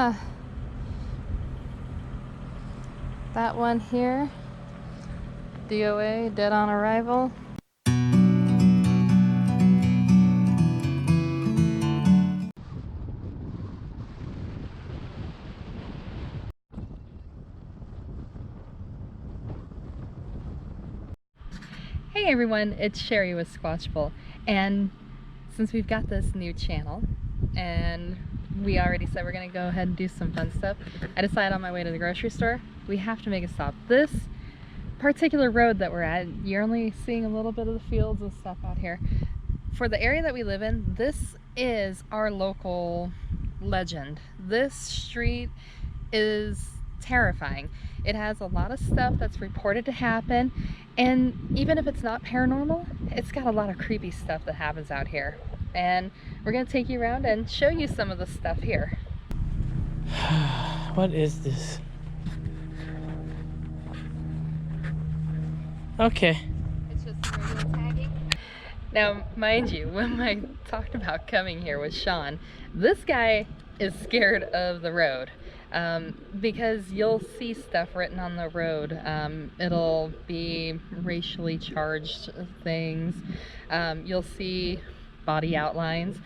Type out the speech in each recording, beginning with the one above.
Yeah. That one here. DOA, dead on arrival. Hey everyone, it's Sherry with Squatchable, and since we've got this new channel and we already said we're gonna go ahead and do some fun stuff, I decided on my way to the grocery store we have to make a stop. This particular road that we're at, you're only seeing a little bit of the fields and stuff out here. For the area that we live in, this is our local legend. This street is terrifying. It has a lot of stuff that's reported to happen, and even if it's not paranormal, it's got a lot of creepy stuff that happens out here. And we're gonna take you around and show you some of the stuff here. What is this? Okay. It's just regular tagging. Now, mind you, when I talked about coming here with Sean, this guy is scared of the road. Because you'll see stuff written on the road. It'll be racially charged things. You'll see body outlines,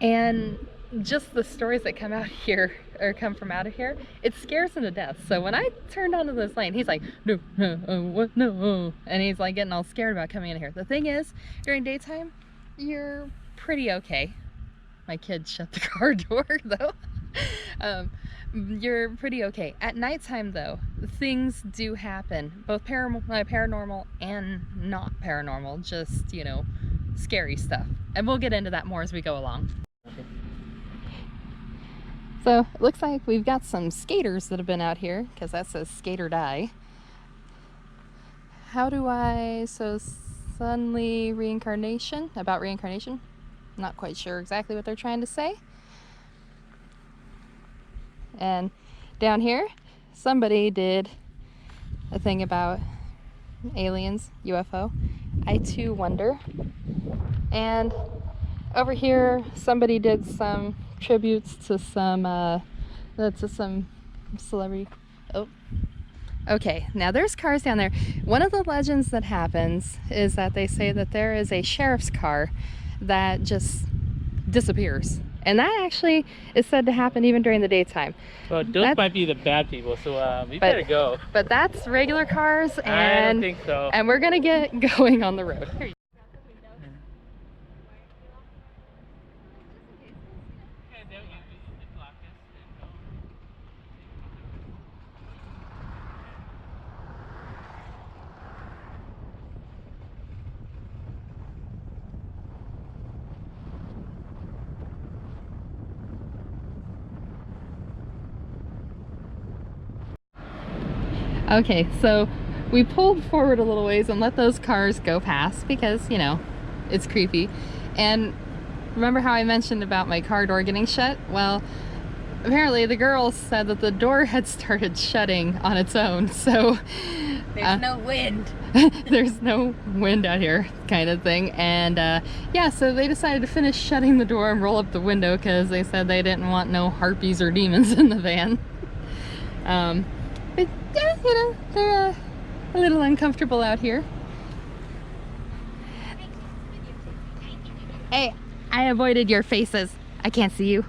and just the stories that come out here or come from out of here, it scares him to death. So when I turned onto this lane, he's like, no, what, no, and he's like getting all scared about coming in here. The thing is, during daytime, you're pretty okay. My kid shut the car door though. You're pretty okay. At nighttime though, things do happen, both paranormal and not paranormal, just, you know, scary stuff. And we'll get into that more as we go along. Okay. So it looks like we've got some skaters that have been out here, because that says skate or die. So suddenly reincarnation, about reincarnation. Not quite sure exactly what they're trying to say. And down here, somebody did a thing about aliens, UFO. I too wonder. And over here, somebody did some tributes to some celebrity. Oh, okay. Now there's cars down there. One of the legends that happens is that they say that there is a sheriff's car that just disappears. And that actually is said to happen even during the daytime. Well, those might be the bad people, so we better go. But that's regular cars, and I don't think so. And we're gonna get going on the road. Okay, so we pulled forward a little ways and let those cars go past because, you know, it's creepy. And remember how I mentioned about my car door getting shut? Well, apparently the girls said that the door had started shutting on its own, so there's no wind. There's no wind out here, kind of thing. And yeah, so they decided to finish shutting the door and roll up the window because they said they didn't want no harpies or demons in the van. But yeah, you know, they're a little uncomfortable out here. Hey, I avoided your faces. I can't see you.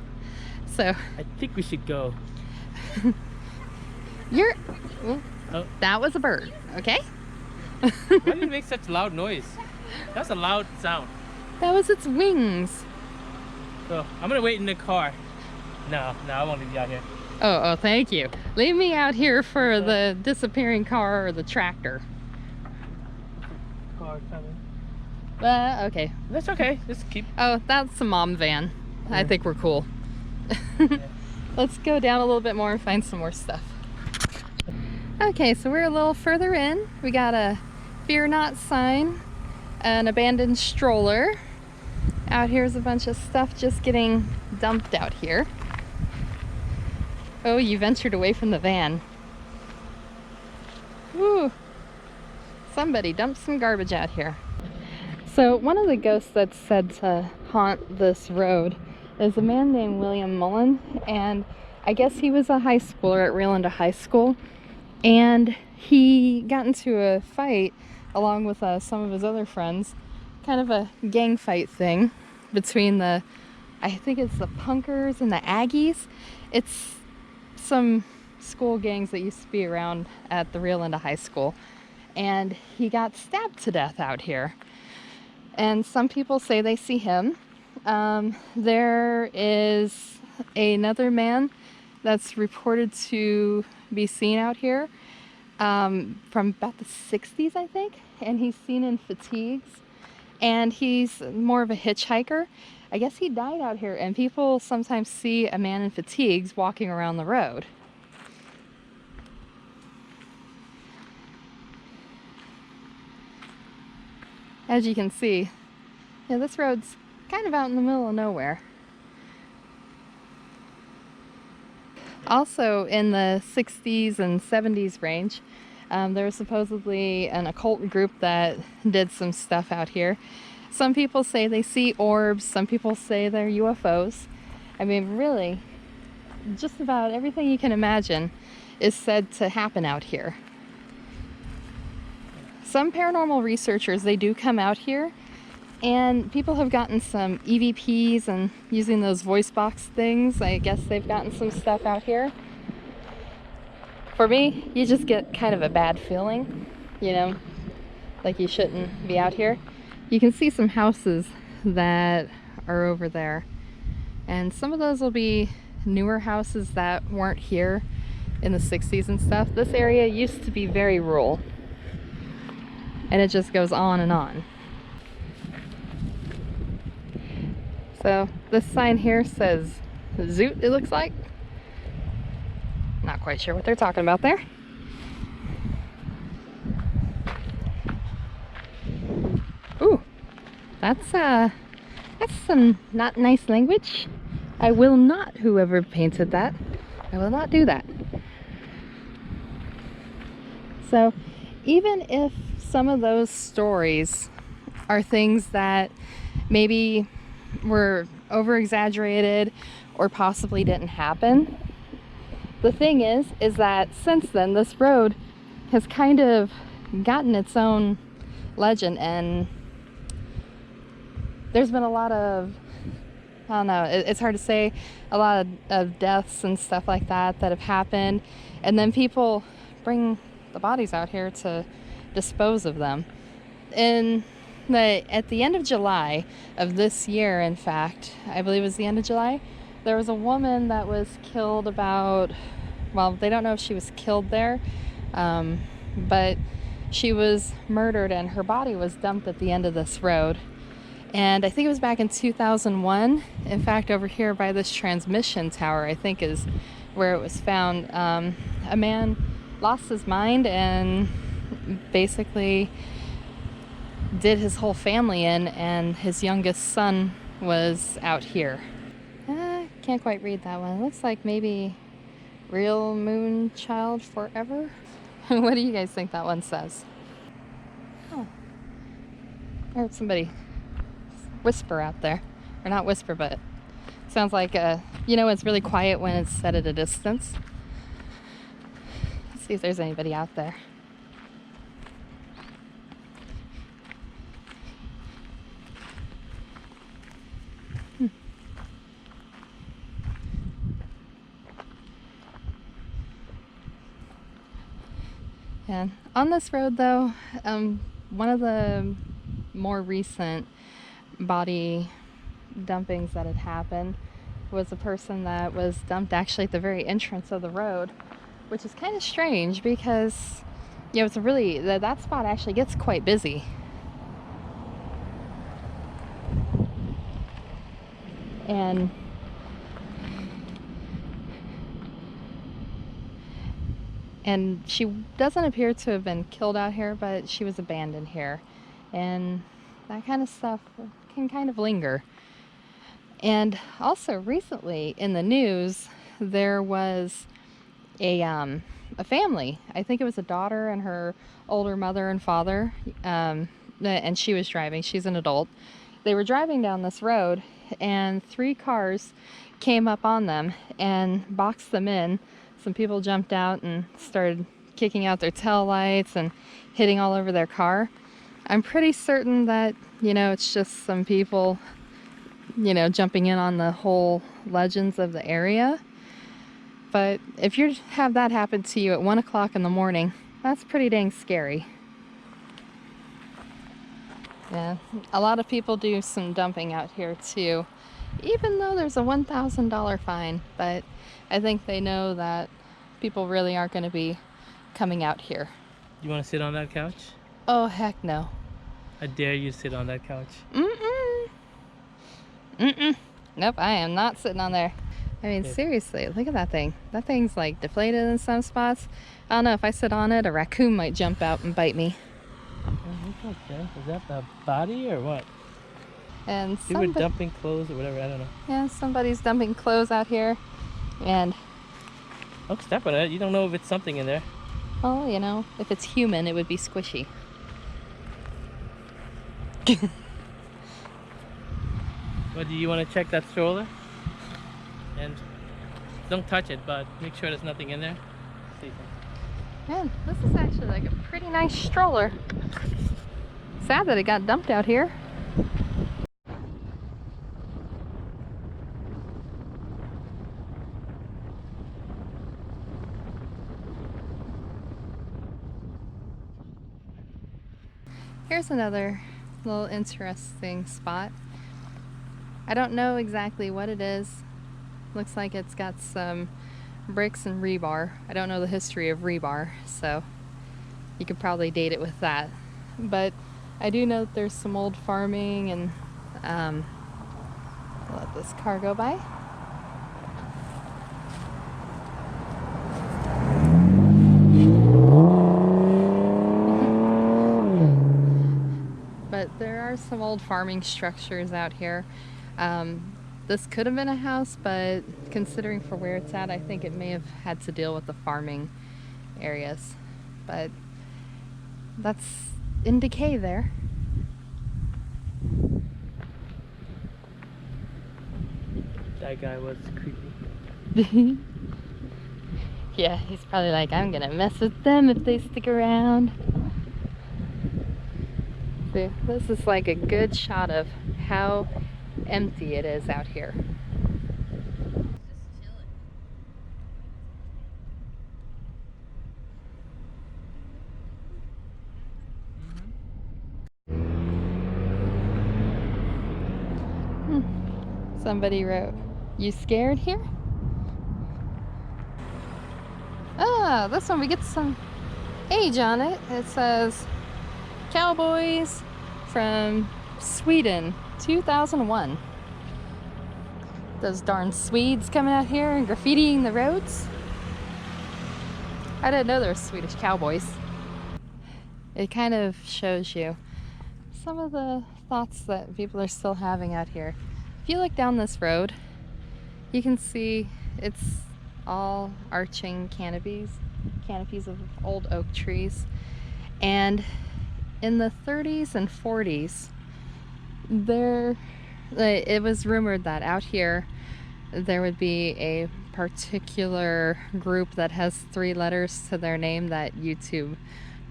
So I think we should go. Oh, that was a bird, okay? Why did it make such a loud noise? That's a loud sound. That was its wings. So I'm gonna wait in the car. No, I won't leave you out here. Oh, thank you. Leave me out here for the disappearing car or the tractor. Car coming. Okay. That's okay. Just keep. Oh, that's a mom van. Yeah. I think we're cool. Yeah. Let's go down a little bit more and find some more stuff. Okay, so we're a little further in. We got a fear not sign, an abandoned stroller. Out here's a bunch of stuff just getting dumped out here. Oh, you ventured away from the van. Woo! Somebody dumped some garbage out here. So one of the ghosts that's said to haunt this road is a man named William Mullen, and I guess he was a high schooler at Rio Linda High School, and he got into a fight along with some of his other friends, kind of a gang fight thing between I think it's the Punkers and the Aggies. It's some school gangs that used to be around at the Rio Linda High School, and he got stabbed to death out here. And some people say they see him. There is another man that's reported to be seen out here from about the 60s, I think, and he's seen in fatigues, and he's more of a hitchhiker. I guess he died out here, and people sometimes see a man in fatigues walking around the road. As you can see, yeah, this road's kind of out in the middle of nowhere. Also in the 60s and 70s range, there was supposedly an occult group that did some stuff out here. Some people say they see orbs, some people say they're UFOs. I mean, really, just about everything you can imagine is said to happen out here. Some paranormal researchers, they do come out here, and people have gotten some EVPs and using those voice box things. I guess they've gotten some stuff out here. For me, you just get kind of a bad feeling, you know, like you shouldn't be out here. You can see some houses that are over there, and some of those will be newer houses that weren't here in the 60s and stuff. This area used to be very rural, and it just goes on and on. So this sign here says Zoot, it looks like. Not quite sure what they're talking about there. Ooh, that's some not nice language. I will not, whoever painted that, I will not do that. So even if some of those stories are things that maybe were over-exaggerated or possibly didn't happen, the thing is that since then this road has kind of gotten its own legend, and there's been a lot of, I don't know, it's hard to say, a lot of deaths and stuff like that have happened, and then people bring the bodies out here to dispose of them. At the end of July of this year, in fact, I believe it was the end of July, there was a woman that was killed about, well, they don't know if she was killed there, but she was murdered and her body was dumped at the end of this road. And I think it was back in 2001. In fact, over here by this transmission tower, I think is where it was found. A man lost his mind and basically did his whole family in, and his youngest son was out here. Can't quite read that one. It looks like maybe Real Moon Child Forever. What do you guys think that one says? Oh, I heard somebody whisper out there. Or not whisper, but sounds like you know, it's really quiet when it's set at a distance. Let's see if there's anybody out there. And on this road, though, one of the more recent body dumpings that had happened was a person that was dumped actually at the very entrance of the road, which is kind of strange because, you know, it's a really, that spot actually gets quite busy. And she doesn't appear to have been killed out here, but she was abandoned here. And that kind of stuff can kind of linger. And also recently in the news, there was a family. I think it was a daughter and her older mother and father, and she was driving. She's an adult. They were driving down this road, and 3 cars came up on them and boxed them in. Some people jumped out and started kicking out their tail lights and hitting all over their car. I'm pretty certain that, you know, it's just some people, you know, jumping in on the whole legends of the area. But if you have that happen to you at 1 o'clock in the morning, that's pretty dang scary. Yeah, a lot of people do some dumping out here too, even though there's a $1,000 fine. But I think they know that people really aren't going to be coming out here. You want to sit on that couch? Oh, heck no. I dare you sit on that couch. Nope, I am not sitting on there. I mean, seriously, look at that thing. That thing's like deflated in some spots. I don't know, if I sit on it, a raccoon might jump out and bite me. Okay. Is that the body or what? And They were dumping clothes or whatever, I don't know. Yeah, somebody's dumping clothes out here. And Don't step on it. You don't know if it's something in there. well, you know, if it's human, it would be squishy. But do you want to check that stroller? And don't touch it, but make sure there's nothing in there. See. Man, this is actually like a pretty nice stroller. Sad that it got dumped out here. Here's another little interesting spot. I don't know exactly what it is. Looks like it's got some bricks and rebar. I don't know the history of rebar, so you could probably date it with that. But I do know that there's some old farming, and I'll let this car go by. But there are some old farming structures out here. This could have been a house, but considering for where it's at, I think it may have had to deal with the farming areas. But that's in decay there. That guy was creepy. Yeah, he's probably like, I'm gonna mess with them if they stick around. See, this is like a good shot of how empty it is out here. Somebody wrote, "You scared here?" Ah, this one we get some age on it. It says Cowboys from Sweden, 2001. Those darn Swedes coming out here and graffitiing the roads. I didn't know there were Swedish cowboys. It kind of shows you some of the thoughts that people are still having out here. If you look down this road, you can see it's all arching canopies of old oak trees. And in the 30s and 40s, it was rumored that out here there would be a particular group that has 3 letters to their name that YouTube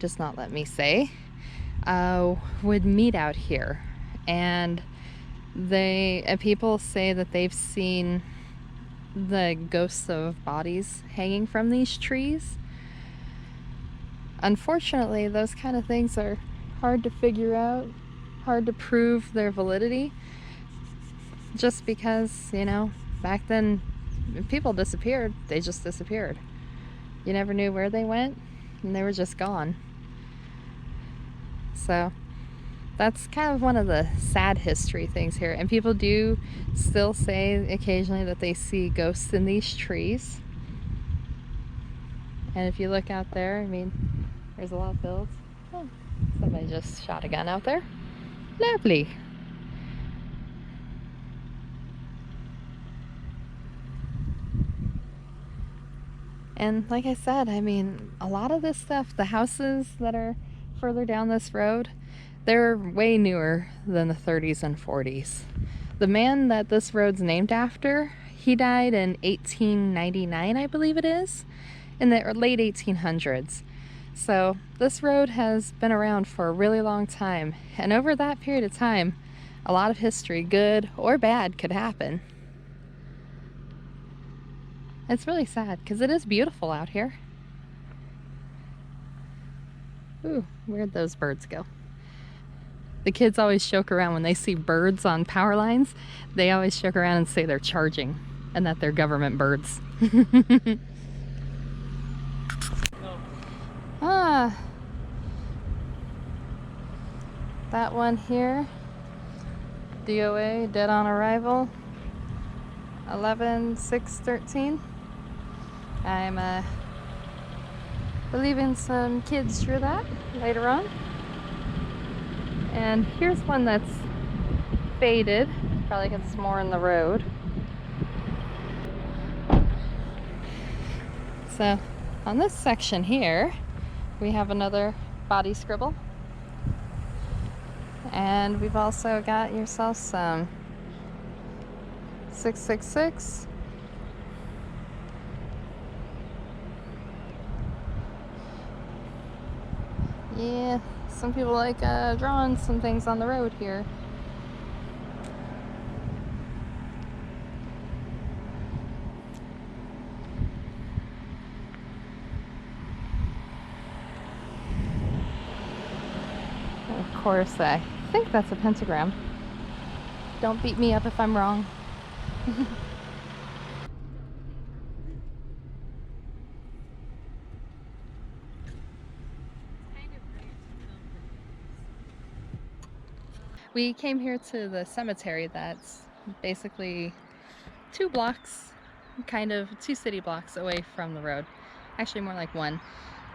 does not let me say, would meet out here. And people say that they've seen the ghosts of bodies hanging from these trees. Unfortunately, those kind of things are hard to figure out, hard to prove their validity, just because, you know, back then if people disappeared, they just disappeared. You never knew where they went, and they were just gone. So that's kind of one of the sad history things here. And people do still say occasionally that they see ghosts in these trees. And if you look out there, I mean, there's a lot of builds. Oh, somebody just shot a gun out there. Lovely. And like I said, I mean, a lot of this stuff, the houses that are further down this road, they're way newer than the 30s and 40s. The man that this road's named after, He died in 1899, I believe it is, in the late 1800s. So this road has been around for a really long time, and over that period of time, a lot of history, good or bad, could happen. It's really sad because it is beautiful out here. Ooh, where'd those birds go? The kids always joke around when they see birds on power lines. They always joke around and say they're charging and that they're government birds. Ah, that one here, DOA, dead on arrival, 11/6/13. I'm believing some kids drew that later on. And here's one that's faded, probably because it's more in the road. So on this section here, we have another body scribble. And we've also got yourself some 666. Yeah, some people like drawing some things on the road here. Of course, I think that's a pentagram. Don't beat me up if I'm wrong. We came here to the cemetery that's basically 2 blocks, kind of 2 city blocks away from the road. Actually more like 1,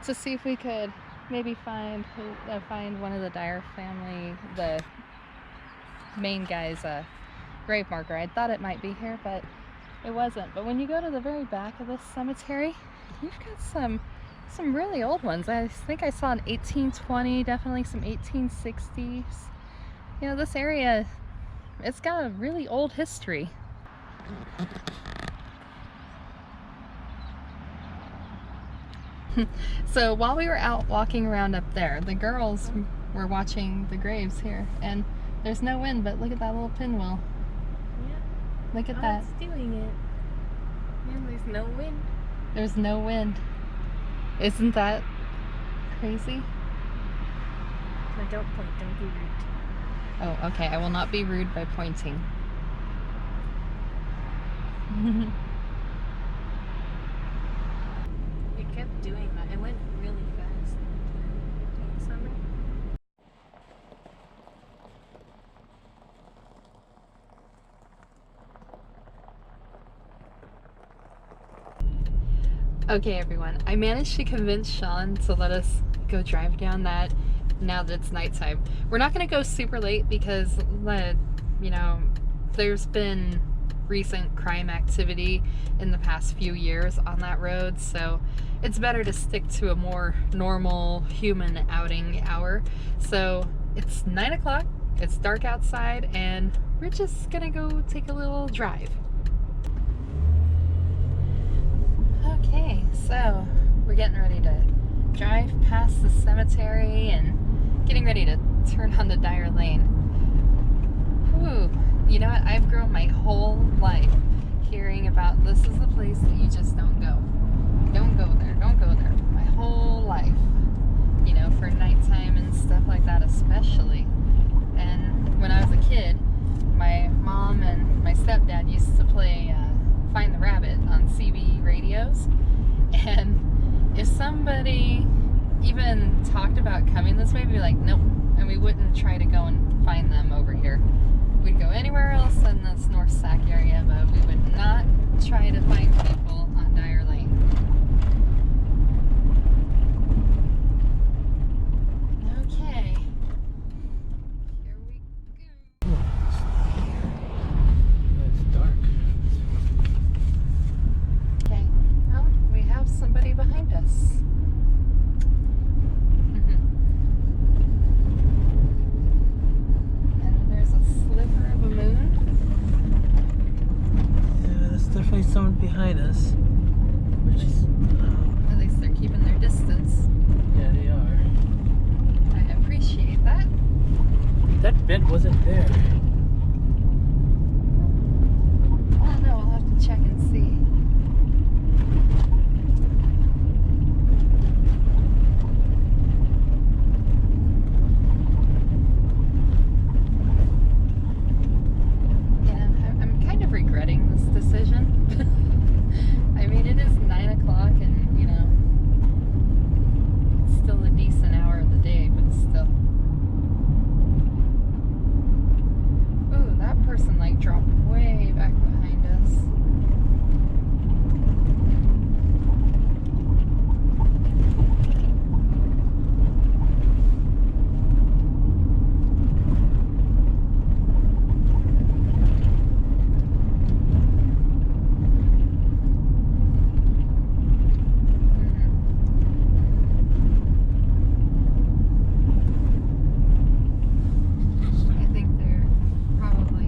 to see if we could maybe find one of the Dyer family, the main guy's grave marker. I thought it might be here, but it wasn't. But when you go to the very back of this cemetery, you've got some really old ones. I think I saw an 1820, definitely some 1860s. You know, this area, it's got a really old history. So while we were out walking around up there, the girls were watching the graves here, and there's no wind, but look at that little pinwheel. Yeah. Look at that. It's doing it. And there's no wind. There's no wind. Isn't that crazy? No, don't point. Don't be rude. Oh, okay. I will not be rude by pointing. It kept doing that. It went really fast in the summer. Okay, everyone. I managed to convince Sean to let us go drive down that now that it's nighttime. We're not going to go super late because, you know, there's been recent crime activity in the past few years on that road, so it's better to stick to a more normal human outing hour. So it's 9 o'clock, it's dark outside, and we're just gonna go take a little drive. Okay, so we're getting ready to drive past the cemetery and getting ready to turn onto Dyer Lane. Whew. You know what? I've grown my whole life hearing about this is the place that you just don't go. Don't go there. Don't go there. My whole life. You know, for nighttime and stuff like that especially. And when I was a kid, my mom and my stepdad used to play Find the Rabbit on CB radios. And if somebody even talked about coming this way, we'd be like, nope. And we wouldn't try to go and find them over here. We'd go anywhere else in this North Sac area, but we would not try to find people on Dyer Lane. Okay. Here we go. It's dark. Okay. Oh, we have somebody behind us. that bit wasn't there. I don't know, I'll have to check and see. Yeah, I'm kind of regretting this decision. I mean, it is 9 o'clock and, you know, it's still a decent hour of the day, but still. Ooh, that person like dropped way back behind us. I think they're probably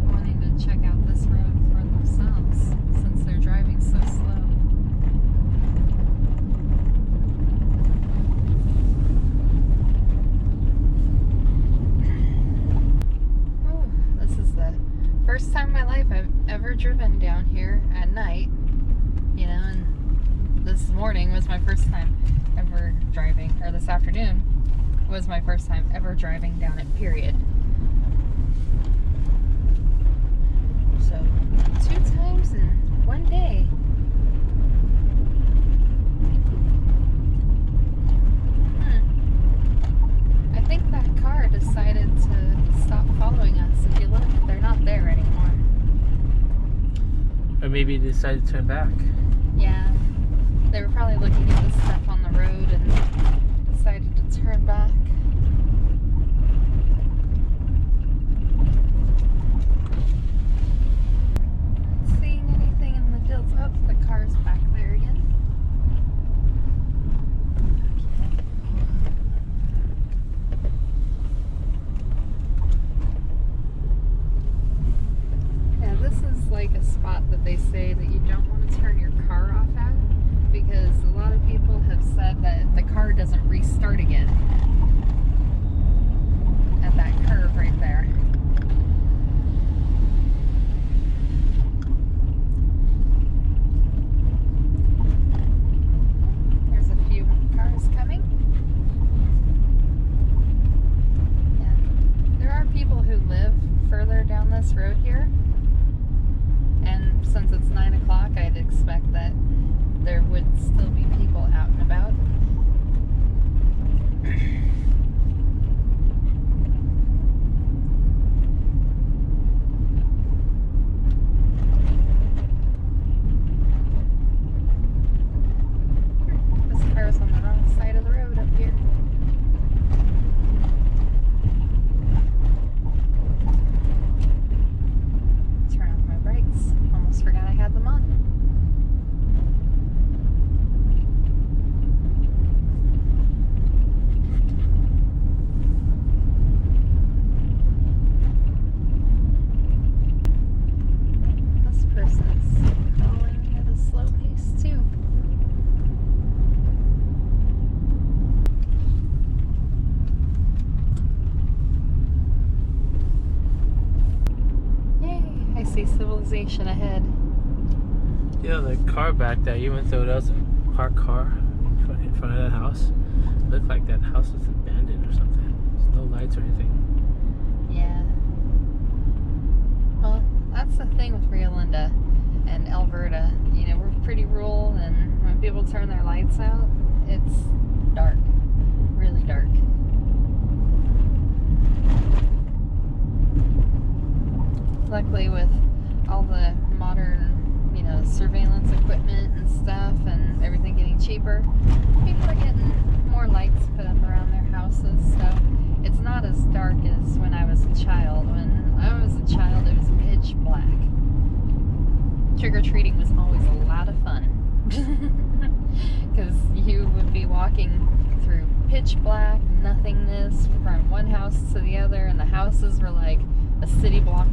wanting to check out this road for themselves since they're driving so slow. Oh, this is the first time in my life I've ever driven down here at night, you know, and this morning was my first time ever driving, or this afternoon was my first time ever driving down it, period. So, 2 times in one day. I think that car decided to stop following us. If you look, they're not there anymore. Or maybe they decided to turn back. Yeah, they were probably looking at the stuff on the road and decided to turn back. Not seeing anything in the fields. Oh, the car's back there again. Yeah, this is like a spot that they say that you don't want to turn your car off at because a lot of people have said that the car doesn't restart again at that curve right there. There's a few cars coming. Yeah. There are people who live further down this road here. And since it's 9 o'clock, I'd expect that there would still be people out and about. This car's on the wrong side of the road up here. Turn off my brakes. Almost forgot I had them on. This person's crawling at a slow pace too. Yay! I see civilization ahead. Yeah, the car back there, even though there was a parked car in front of that house, it looked like that house was abandoned or something. There's no lights or anything. Yeah. Well, that's the thing with Rio Linda and Alberta. You know, we're pretty rural, and when people turn their lights out, it's dark. Really dark. Luckily, with all the modern, you know, surveillance equipment and stuff and everything getting cheaper, people are getting more lights put up around their houses, so it's not as dark as when I was a child. When I was a child, it was pitch black. Trick-or-treating was always a lot of fun because you would be walking through pitch black nothingness from one house to the other, and the houses were like a city block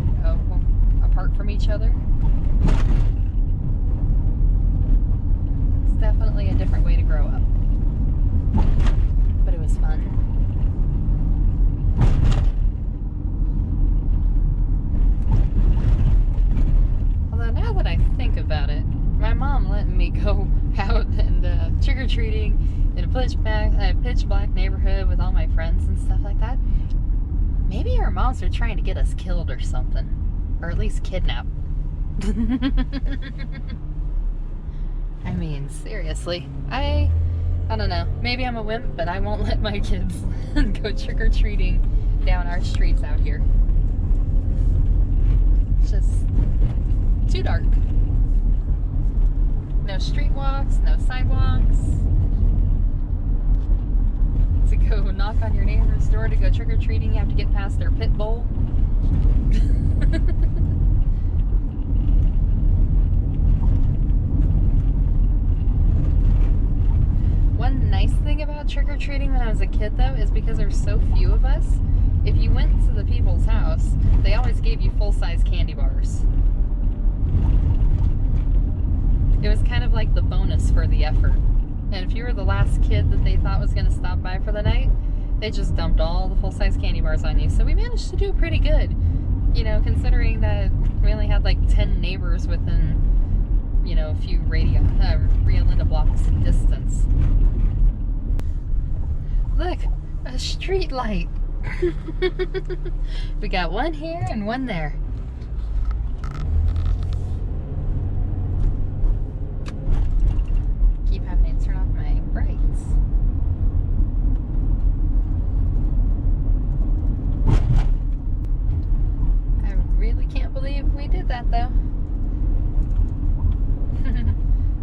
apart from each other. It's definitely a different way to grow up, but it was fun. me go out and trick-or-treating in a pitch black neighborhood with all my friends and stuff like that. Maybe our moms are trying to get us killed or something. Or at least kidnapped. I mean, seriously. I don't know. Maybe I'm a wimp, but I won't let my kids go trick-or-treating down our streets out here. It's just too dark. No street walks, no sidewalks. To go knock on your neighbor's door to go trick-or-treating, you have to get past their pit bull. One nice thing about trick-or-treating when I was a kid, though, is because there's so few of us, if you went to the people's house, they always gave you full-size candy bars. It was kind of like the bonus for the effort. And if you were the last kid that they thought was going to stop by for the night, they just dumped all the full-size candy bars on you. So we managed to do pretty good, you know, considering that we only had like 10 neighbors within, you know, a few Rio Linda blocks distance. Look, a street light. We got one here and one there. Keep having to turn off my brights. I really can't believe we did that, though.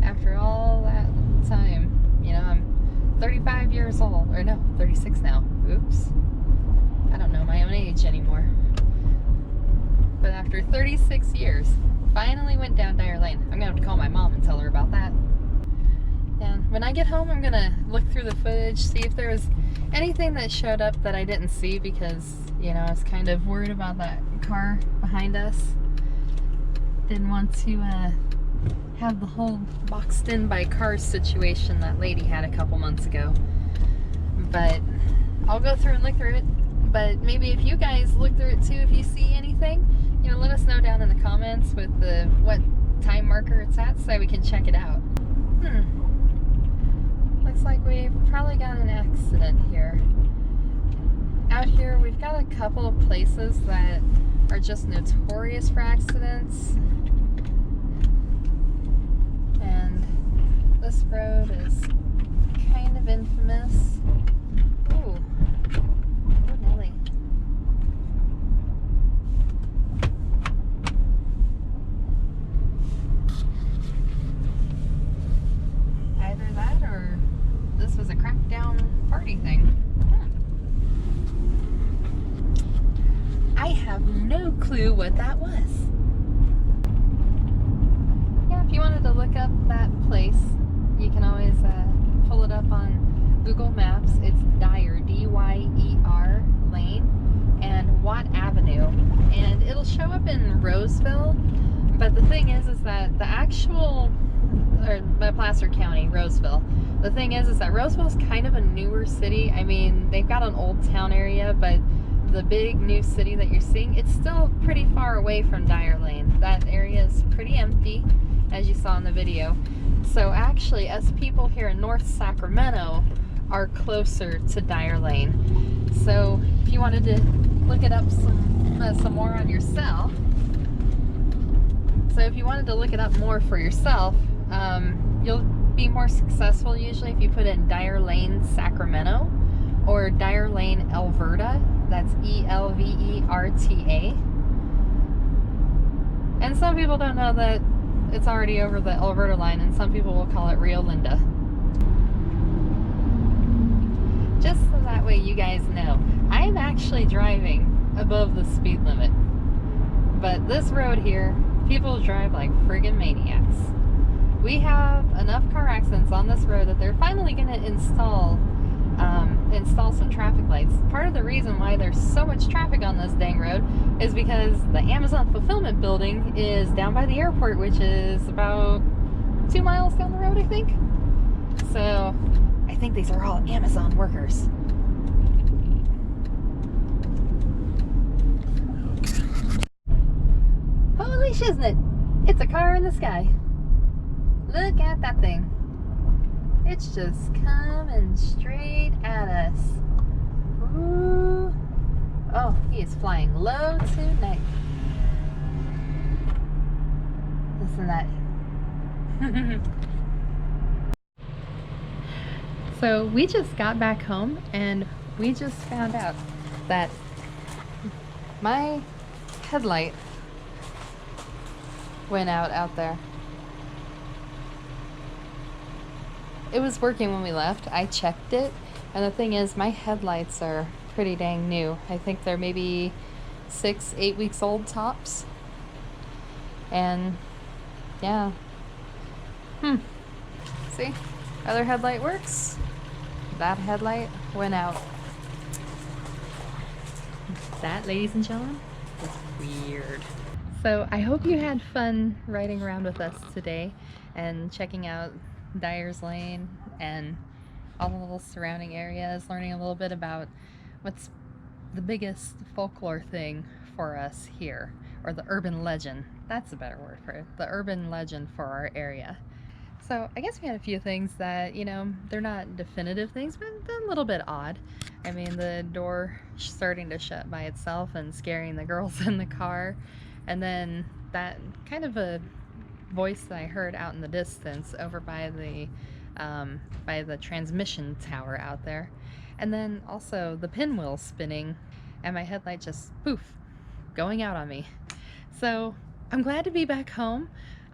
After all that time, you know, I'm 35 years old, or no, 36 now. Oops. I don't know my own age anymore. But after 36 years, finally went down Dyer Lane. I'm gonna have to call my mom and tell her about that. And when I get home, I'm gonna look through the footage, see if there was anything that showed up that I didn't see because, you know, I was kind of worried about that car behind us. Didn't want to have the whole boxed in by cars situation that lady had a couple months ago. But I'll go through and look through it. But maybe if you guys look through it too, if you see anything, you know, let us know down in the comments with the what time marker it's at so we can check it out. Looks like we've probably got an accident here. Out here, we've got a couple of places that are just notorious for accidents. And this road is kind of infamous. Ooh. Oh, Nelly. Either that or this was a crackdown party thing. I have no clue what that was. Yeah, if you wanted to look up that place, you can always pull it up on Google Maps. It's Dyer, D-Y-E-R Lane, and Watt Avenue. And it'll show up in Roseville, but the thing is that the actual, or Placer County, Roseville. The thing is that Roseville's kind of a newer city. I mean, they've got an old town area, but the big new city that you're seeing, it's still pretty far away from Dyer Lane. That area is pretty empty, as you saw in the video. So actually, us people here in North Sacramento are closer to Dyer Lane. So if you wanted to look it up some more on yourself, more for yourself, you'll be more successful usually if you put in Dyer Lane, Sacramento, or Dyer Lane, Alberta. That's E-L-V-E-R-T-A. And some people don't know that it's already over the Alberta line, and some people will call it Rio Linda. Just so that way you guys know, I'm actually driving above the speed limit. But this road here, people drive like friggin' maniacs. We have enough car accidents on this road that they're finally going to install some traffic lights. Part of the reason why there's so much traffic on this dang road is because the Amazon fulfillment building is down by the airport, which is about 2 miles down the road, I think. So I think these are all Amazon workers. Holy shiznit! It's a car in the sky. Look at that thing. It's just coming straight at us. Ooh. Oh, he is flying low tonight. Listen to that. So we just got back home and we just found out that my headlight went out there. It was working when we left. I checked it, and the thing is, my headlights are pretty dang new. I think they're maybe 6-8 weeks old tops. And yeah. See? Other headlight works. That headlight went out. That, ladies and gentlemen, is weird. So I hope you had fun riding around with us today and checking out Dyer's Lane and all the little surrounding areas, learning a little bit about what's the biggest folklore thing for us here, or the urban legend. That's a better word for it. The urban legend for our area. So I guess we had a few things that, you know, they're not definitive things, but they're a little bit odd. I mean, the door starting to shut by itself and scaring the girls in the car. And then that kind of a voice that I heard out in the distance over by the transmission tower out there. And then also the pinwheel spinning and my headlight just poof, going out on me. So I'm glad to be back home.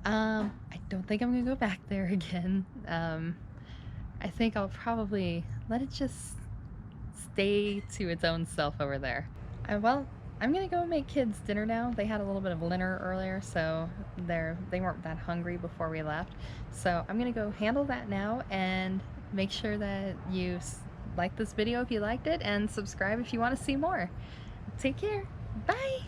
I don't think I'm gonna go back there again. I think I'll probably let it just stay to its own self over there. Well, I'm gonna go make kids dinner now. They had a little bit of dinner earlier, so they weren't that hungry before we left. So I'm gonna go handle that now and make sure that you like this video if you liked it, and subscribe if you want to see more. Take care. Bye.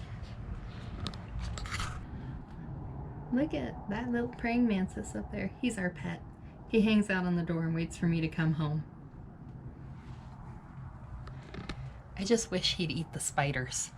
Look at that little praying mantis up there. He's our pet. He hangs out on the door and waits for me to come home. I just wish he'd eat the spiders.